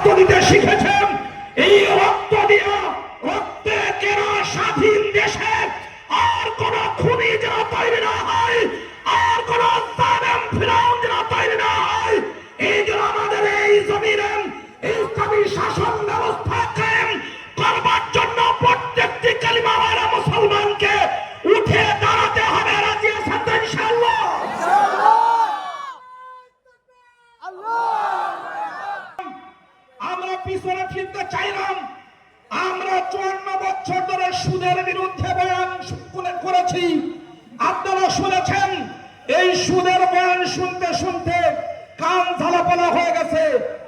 রক্ত দিতে শিখেছেন। এই রক্ত দিয়া রক্তে কেনা স্বাধীন দেশে আর কোন খুনি যেন তৈরি না হয়, আর কোন জালেম ফিরাউন যেন তৈরি না হয়। এই জন্য আমাদের এই জমিনে ইসলামী শাসন ব্যবস্থা কায়েম করবার জন্য প্রত্যেকটি কালিমাওয়ালা মুসলমানকে উঠে দাঁড়াতে হবে। রাজি আছেন তো ইনশাআল্লাহ? আমরা পিছনে ফিরতে চাইলাম। আমরা 54 বছর ধরে সুদের বিরুদ্ধে বয়ান করেছি, আপনারা শুনেছেন। এই সুদের বয়ান শুনতে শুনতে কান ঝালাপালা হয়ে গেছে,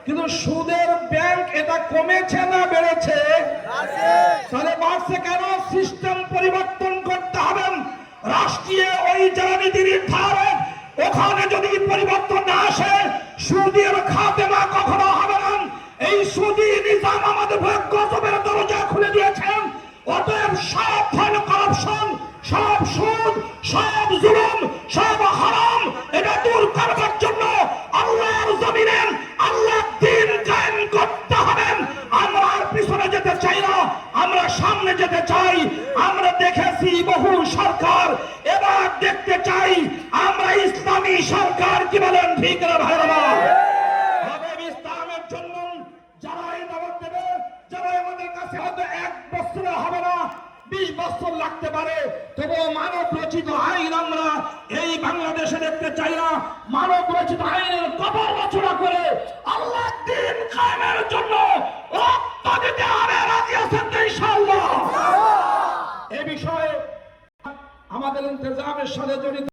কিন্তু সুদের ব্যাংক এটা কমেছে না বেড়েছে? তাহলে বাড়ছে কেন? সিস্টেম পরিবর্তন করতে হবে। রাষ্ট্রীয় ওই জ্বালানি নির্ধারণ, ওখানে যদি পরিবর্তন না আসে সুদের খাতেমা কখনো হবে না। এই সুদী নিজাম আমাদের গজবের দরজা খুলে দিয়েছেন। অতএব সব ধরনের করাপশন, সব সুদ, সব জুলুম, সব হারাম এটা দূর করবার জন্য আল্লাহর জমিনে আল্লাহর দ্বীন কায়েম করতে হবে। আমরা আর পিছনে যেতে চাই না, আমরা সামনে যেতে চাই। আমরা দেখেছি বহু সরকার, এবার দেখতে চাই আমরা ইসলামী সরকার। কি বলেন ঠিক না ভাইরা? ইসলামের জন্য যারা এই দাওয়াত দেবে, যারা আমাদের কাছে হয়তো 1 বছরে হবে না, 20 বছর লাগতে পারে, তবুও মানব রচিত আইন আমরা এই বাংলাদেশে দেখতে চাই না। মানব রচিত আইনের কবর রচনা করে আল্লাহর দ্বীন কায়েমের জন্য রক্ত দিতে হবে। রাজি আছেন তো ইনশাআল্লাহ? এই বিষয়ে আমাদের ইন্তজামের সাথে জড়িত